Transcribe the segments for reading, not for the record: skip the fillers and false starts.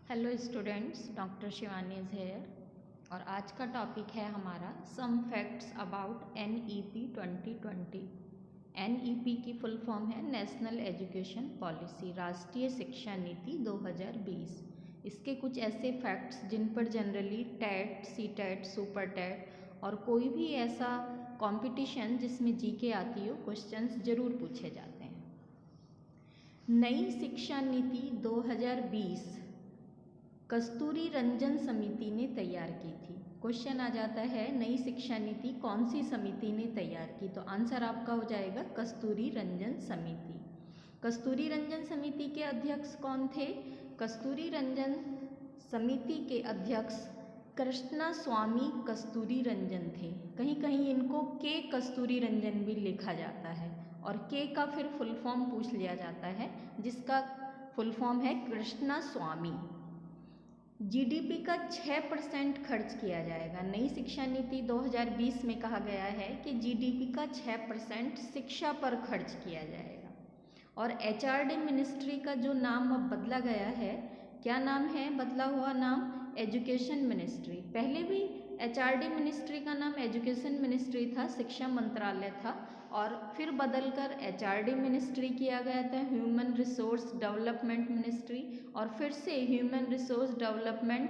Hello students, doctor Shivani is here और आज का टॉपिक है हमारा some facts about NEP 2020। NEP की फुल फॉर्म है नेशनल एजुकेशन पॉलिसी, राष्ट्रीय शिक्षा नीति 2020। इसके कुछ ऐसे फैक्ट्स जिन पर generally TET, CTET, super TET और कोई भी ऐसा कंपटीशन जिसमें जीके आती हो क्वेश्चंस ज़रूर पूछे जाते हैं। नई शिक्षा नीति 2020 कस्तूरी रंजन समिति ने तैयार की थी। क्वेश्चन आ जाता है नई शिक्षा नीति कौन सी समिति ने तैयार की, तो आंसर आपका हो जाएगा कस्तूरी रंजन समिति। कस्तूरी रंजन समिति के अध्यक्ष कौन थे? कस्तूरी रंजन समिति के अध्यक्ष कृष्णा स्वामी कस्तूरी रंजन थे। कहीं कहीं इनको के कस्तूरी रंजन भी लिखा जाता है और के का फिर फुल फॉर्म पूछ लिया जाता है, जिसका फुल फॉर्म है कृष्णा स्वामी। GDP का 6% खर्च किया जाएगा। नई शिक्षा नीति 2020 में कहा गया है कि GDP का 6% शिक्षा पर खर्च किया जाएगा। और HRD मिनिस्ट्री का जो नाम अब बदला गया है, क्या नाम है बदला हुआ नाम? Education ministry. पहले भी HRD मिनिस्ट्री का नाम एजुकेशन मिनिस्ट्री था, शिक्षा मंत्रालय था, और फिर बदलकर HRD मिनिस्ट्री किया गया था, ह्यूमन रिसोर्स डेवलपमेंट मिनिस्ट्री, और फिर से ह्यूमन रिसोर्स डेवलपमेंट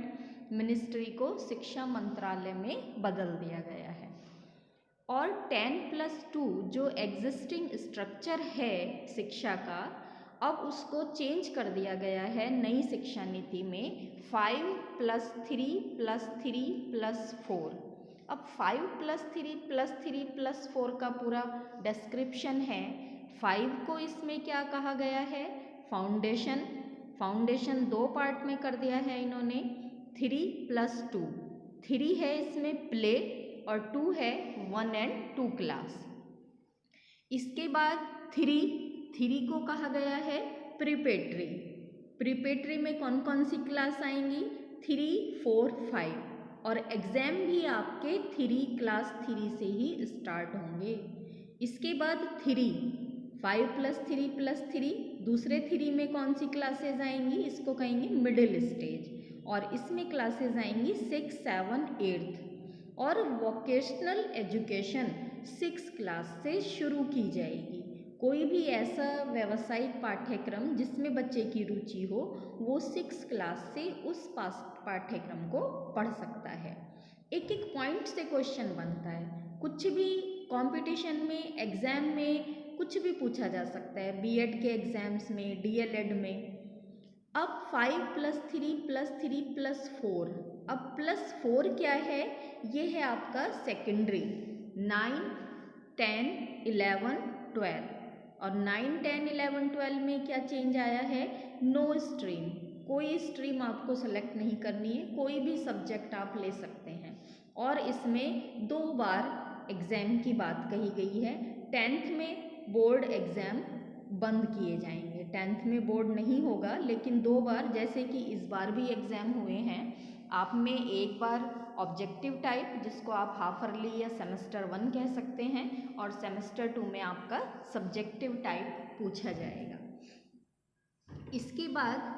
मिनिस्ट्री को शिक्षा मंत्रालय में बदल दिया गया है। और 10+2 जो एग्जिस्टिंग स्ट्रक्चर है शिक्षा का, अब उसको चेंज कर दिया गया है नई शिक्षा नीति में 5+3+3+4। अब 5+3+3+4 का पूरा डिस्क्रिप्शन है। 5 को इसमें क्या कहा गया है? फाउंडेशन। फाउंडेशन 2 पार्ट में कर दिया है इन्होंने। 3+2, 3 है इसमें प्ले और 2 है 1 and 2 क्लास। इसके बाद 3 को कहा गया है प्रीपेट्री। प्रीपेट्री में कौन कौन सी क्लास आएंगी? 3, 4, 5, और एग्ज़ाम भी आपके 3 क्लास 3 से ही स्टार्ट होंगे। इसके बाद 5+3+3, दूसरे 3 में कौन सी क्लासेज आएंगी? इसको कहेंगे मिडिल स्टेज, और इसमें क्लासेज आएंगी 6, 7, 8। और वोकेशनल एजुकेशन 6 क्लास से शुरू की जाएगी। कोई भी ऐसा व्यावसायिक पाठ्यक्रम जिसमें बच्चे की रुचि हो, वो 6 क्लास से उस पाठ्यक्रम को पढ़ सकता है। एक एक पॉइंट से क्वेश्चन बनता है। कुछ भी कंपटीशन में, एग्ज़ाम में कुछ भी पूछा जा सकता है, B.Ed के एग्ज़ाम्स में, DLED में। अब 5+3+3+4, अब +4 क्या है? ये है आपका सेकेंडरी। 9, 10, 11, 12, और 9, 10, 11, 12 में क्या चेंज आया है? No stream. कोई स्ट्रीम आपको सेलेक्ट नहीं करनी है, कोई भी सब्जेक्ट आप ले सकते हैं। और इसमें 2 बार एग्ज़ाम की बात कही गई है। 10th में बोर्ड एग्ज़ाम बंद किए जाएंगे। 10th में बोर्ड नहीं होगा, लेकिन 2 बार, जैसे कि इस बार भी एग्ज़ाम हुए हैं, आप में एक बार ऑब्जेक्टिव टाइप, जिसको आप हाफ अर्ली या सेमेस्टर 1 कह सकते हैं, और सेमेस्टर 2 में आपका सब्जेक्टिव टाइप पूछा जाएगा। इसके बाद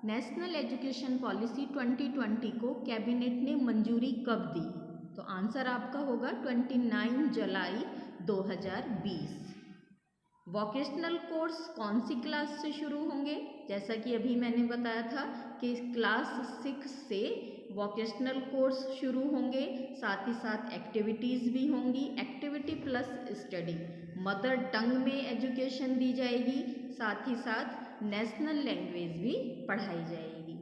नेशनल एजुकेशन पॉलिसी 2020 को कैबिनेट ने मंजूरी कब दी? तो आंसर आपका होगा 29 जुलाई 2020। वोकेशनल कोर्स कौन सी क्लास से शुरू होंगे? जैसा कि अभी मैंने बताया था कि क्लास 6 से वोकेशनल कोर्स शुरू होंगे, साथ ही साथ एक्टिविटीज़ भी होंगी। Activity plus study, mother tongue में एजुकेशन दी जाएगी, साथ ही साथ नेशनल लैंग्वेज भी पढ़ाई जाएगी।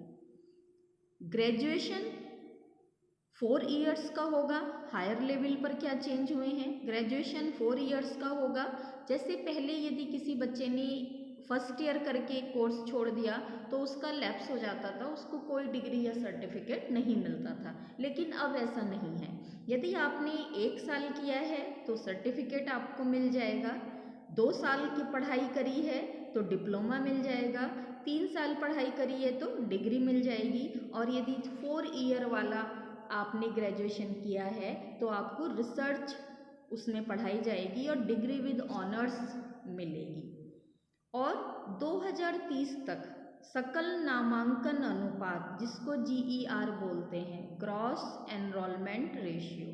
ग्रेजुएशन 4 इयर्स का होगा। हायर लेवल पर क्या चेंज हुए हैं? ग्रेजुएशन 4 इयर्स का होगा। जैसे पहले यदि किसी बच्चे ने फर्स्ट ईयर करके कोर्स छोड़ दिया तो उसका लैप्स हो जाता था, उसको कोई डिग्री या सर्टिफिकेट नहीं मिलता था, लेकिन अब ऐसा नहीं है। यदि आपने 1 साल किया है तो सर्टिफिकेट आपको मिल जाएगा, 2 साल की पढ़ाई करी है तो डिप्लोमा मिल जाएगा, 3 साल पढ़ाई करी है तो डिग्री मिल जाएगी, और यदि 4 ईयर वाला आपने ग्रेजुएशन किया है तो आपको रिसर्च उसमें पढ़ाई जाएगी और डिग्री विद ऑनर्स मिलेगी। और 2030 तक सकल नामांकन अनुपात, जिसको GER बोलते हैं, ग्रॉस एनरोलमेंट रेशियो।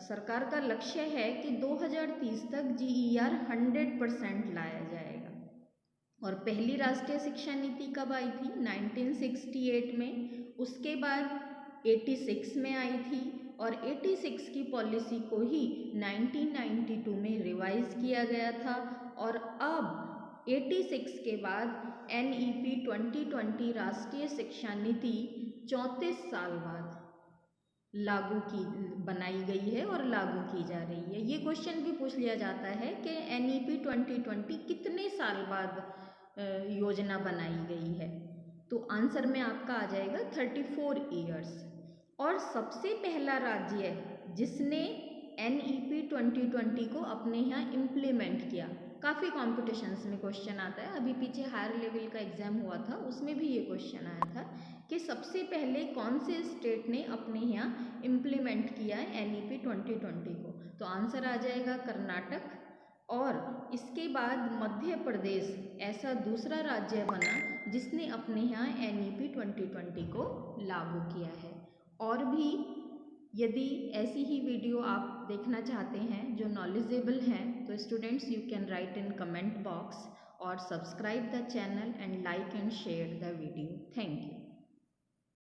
सरकार का लक्ष्य है कि 2030 तक GER 100% लाया जाएगा। और पहली राष्ट्रीय शिक्षा नीति कब आई थी? 1968 में। उसके बाद 86 में आई थी और 86 की पॉलिसी को ही 1992 में रिवाइज किया गया था। और अब 86 के बाद NEP 2020 राष्ट्रीय शिक्षा नीति 34 साल बाद बनाई गई है और लागू की जा रही है। ये क्वेश्चन भी पूछ लिया जाता है कि NEP 2020 कितने साल बाद योजना बनाई गई है, तो आंसर में आपका आ जाएगा 34 ईयर्स। और सबसे पहला राज्य जिसने NEP 2020 को अपने यहाँ इम्प्लीमेंट किया, काफ़ी कॉम्पिटिशन्स में क्वेश्चन आता है, अभी पीछे हायर लेवल का एग्ज़ाम हुआ था उसमें भी ये क्वेश्चन आया था कि सबसे पहले कौन से स्टेट ने अपने यहाँ इम्प्लीमेंट किया है NEP 2020 को, तो आंसर आ जाएगा कर्नाटक। और इसके बाद मध्य प्रदेश ऐसा दूसरा राज्य बना जिसने अपने यहाँ NEP 2020 को लागू किया है। और भी यदि ऐसी ही वीडियो आप देखना चाहते हैं जो नॉलेजेबल हैं, तो students you can write in comment box और subscribe the channel and like and share the video. Thank you.